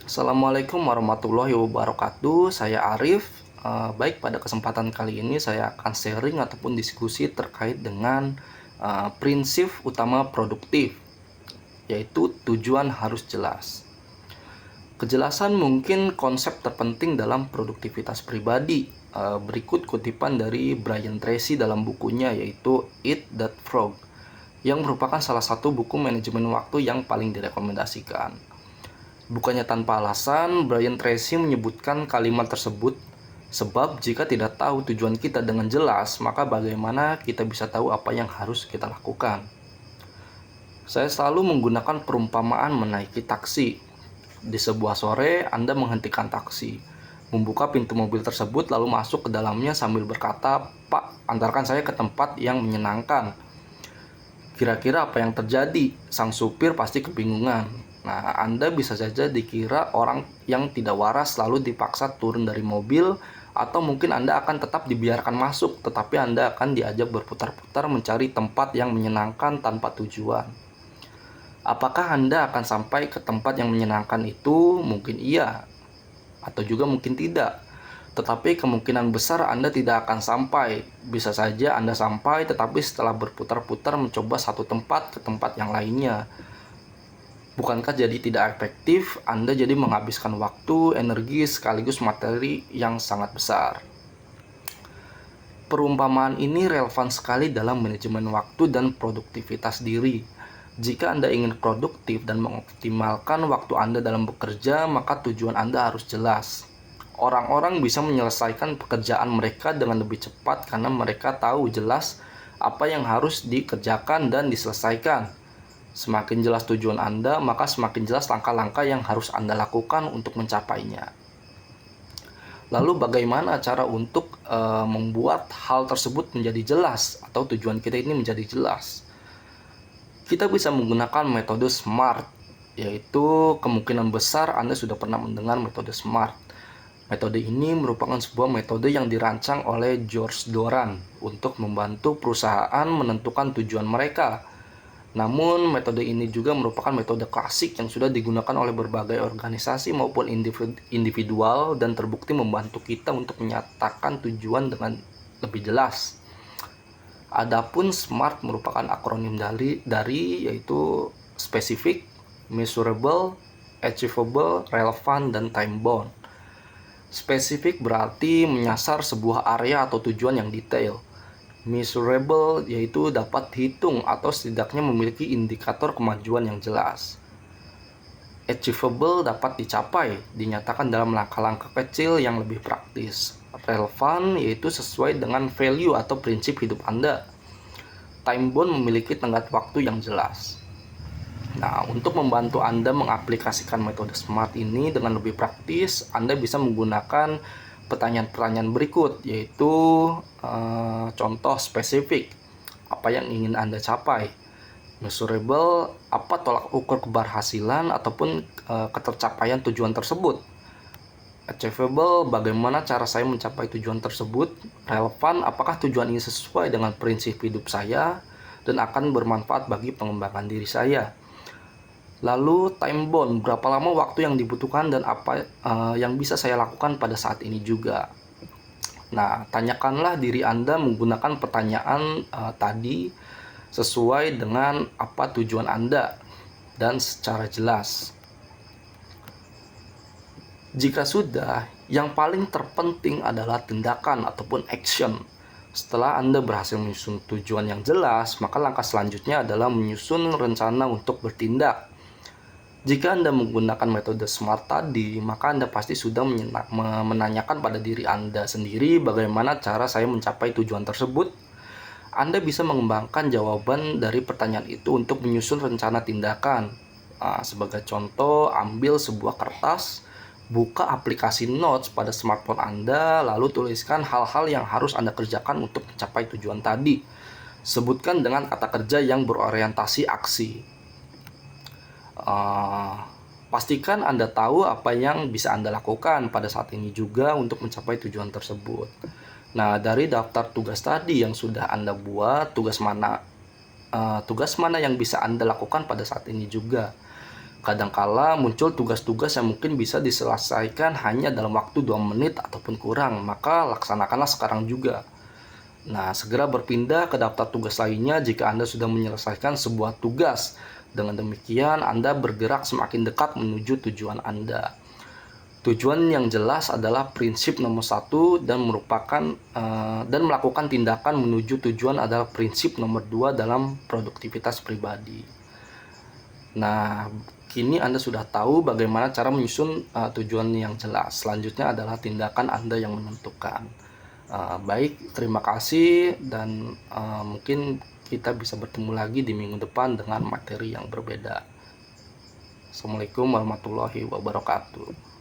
Assalamualaikum warahmatullahi wabarakatuh. Saya Arif. Baik, pada kesempatan kali ini saya akan sharing ataupun diskusi terkait dengan prinsip utama produktif, yaitu tujuan harus jelas. Kejelasan mungkin konsep terpenting dalam produktivitas pribadi. Berikut kutipan dari Brian Tracy dalam bukunya, yaitu Eat That Frog, yang merupakan salah satu buku manajemen waktu yang paling direkomendasikan. Bukannya tanpa alasan, Brian Tracy menyebutkan kalimat tersebut, sebab jika tidak tahu tujuan kita dengan jelas, maka bagaimana kita bisa tahu apa yang harus kita lakukan. Saya selalu menggunakan perumpamaan menaiki taksi. Di sebuah sore, Anda menghentikan taksi, membuka pintu mobil tersebut lalu masuk ke dalamnya sambil berkata, "Pak, antarkan saya ke tempat yang menyenangkan." Kira-kira apa yang terjadi? Sang supir pasti kebingungan. Nah, Anda bisa saja dikira orang yang tidak waras lalu dipaksa turun dari mobil, atau mungkin Anda akan tetap dibiarkan masuk, tetapi Anda akan diajak berputar-putar mencari tempat yang menyenangkan tanpa tujuan. Apakah Anda akan sampai ke tempat yang menyenangkan itu? Mungkin iya, atau juga mungkin tidak. Tetapi kemungkinan besar Anda tidak akan sampai. Bisa saja Anda sampai, tetapi setelah berputar-putar mencoba satu tempat ke tempat yang lainnya. Bukankah jadi tidak efektif? Anda jadi menghabiskan waktu, energi, sekaligus materi yang sangat besar. Perumpamaan ini relevan sekali dalam manajemen waktu dan produktivitas diri. Jika Anda ingin produktif dan mengoptimalkan waktu Anda dalam bekerja, maka tujuan Anda harus jelas. Orang-orang bisa menyelesaikan pekerjaan mereka dengan lebih cepat karena mereka tahu jelas apa yang harus dikerjakan dan diselesaikan. Semakin jelas tujuan Anda, maka semakin jelas langkah-langkah yang harus Anda lakukan untuk mencapainya. Lalu bagaimana cara untuk membuat hal tersebut menjadi jelas atau tujuan kita ini menjadi jelas? Kita bisa menggunakan metode SMART, yaitu kemungkinan besar Anda sudah pernah mendengar metode SMART. Metode ini merupakan sebuah metode yang dirancang oleh George Doran untuk membantu perusahaan menentukan tujuan mereka. Namun, metode ini juga merupakan metode klasik yang sudah digunakan oleh berbagai organisasi maupun individual dan terbukti membantu kita untuk menyatakan tujuan dengan lebih jelas. Adapun SMART merupakan akronim dari yaitu specific, measurable, achievable, relevant, dan time bound. Spesifik berarti menyasar sebuah area atau tujuan yang detail. Measurable yaitu dapat dihitung atau setidaknya memiliki indikator kemajuan yang jelas. Achievable dapat dicapai, dinyatakan dalam langkah-langkah kecil yang lebih praktis. Relevan yaitu sesuai dengan value atau prinsip hidup Anda. Time bound memiliki tenggat waktu yang jelas. Nah, untuk membantu Anda mengaplikasikan metode SMART ini dengan lebih praktis, Anda bisa menggunakan pertanyaan-pertanyaan berikut, yaitu contoh spesifik, apa yang ingin Anda capai. Measurable, apa tolak ukur keberhasilan ataupun ketercapaian tujuan tersebut. Achievable, bagaimana cara saya mencapai tujuan tersebut. Relevan, apakah tujuan ini sesuai dengan prinsip hidup saya dan akan bermanfaat bagi pengembangan diri saya. Lalu time bound, berapa lama waktu yang dibutuhkan dan apa yang bisa saya lakukan pada saat ini juga. Nah, tanyakanlah diri Anda menggunakan pertanyaan tadi sesuai dengan apa tujuan Anda dan secara jelas. Jika sudah, yang paling terpenting adalah tindakan ataupun action. Setelah Anda berhasil menyusun tujuan yang jelas, maka langkah selanjutnya adalah menyusun rencana untuk bertindak. Jika Anda menggunakan metode SMART tadi, maka Anda pasti sudah menanyakan pada diri Anda sendiri bagaimana cara saya mencapai tujuan tersebut. Anda bisa mengembangkan jawaban dari pertanyaan itu untuk menyusun rencana tindakan. Sebagai contoh, ambil sebuah kertas, buka aplikasi Notes pada smartphone Anda, lalu tuliskan hal-hal yang harus Anda kerjakan untuk mencapai tujuan tadi. Sebutkan dengan kata kerja yang berorientasi aksi. Pastikan Anda tahu apa yang bisa Anda lakukan pada saat ini juga untuk mencapai tujuan tersebut. Nah, dari daftar tugas tadi yang sudah Anda buat, tugas mana yang bisa Anda lakukan pada saat ini juga. Kadangkala muncul tugas-tugas yang mungkin bisa diselesaikan hanya dalam waktu 2 menit ataupun kurang, maka laksanakanlah sekarang juga. Nah, segera berpindah ke daftar tugas lainnya jika Anda sudah menyelesaikan sebuah tugas. Dengan demikian, Anda bergerak semakin dekat menuju tujuan Anda. Tujuan yang jelas adalah prinsip nomor 1 dan melakukan tindakan menuju tujuan adalah prinsip nomor 2 dalam produktivitas pribadi. Nah, kini Anda sudah tahu bagaimana cara menyusun tujuan yang jelas. Selanjutnya adalah tindakan Anda yang menentukan. Baik, terima kasih dan mungkin kita bisa bertemu lagi di minggu depan dengan materi yang berbeda. Assalamualaikum warahmatullahi wabarakatuh.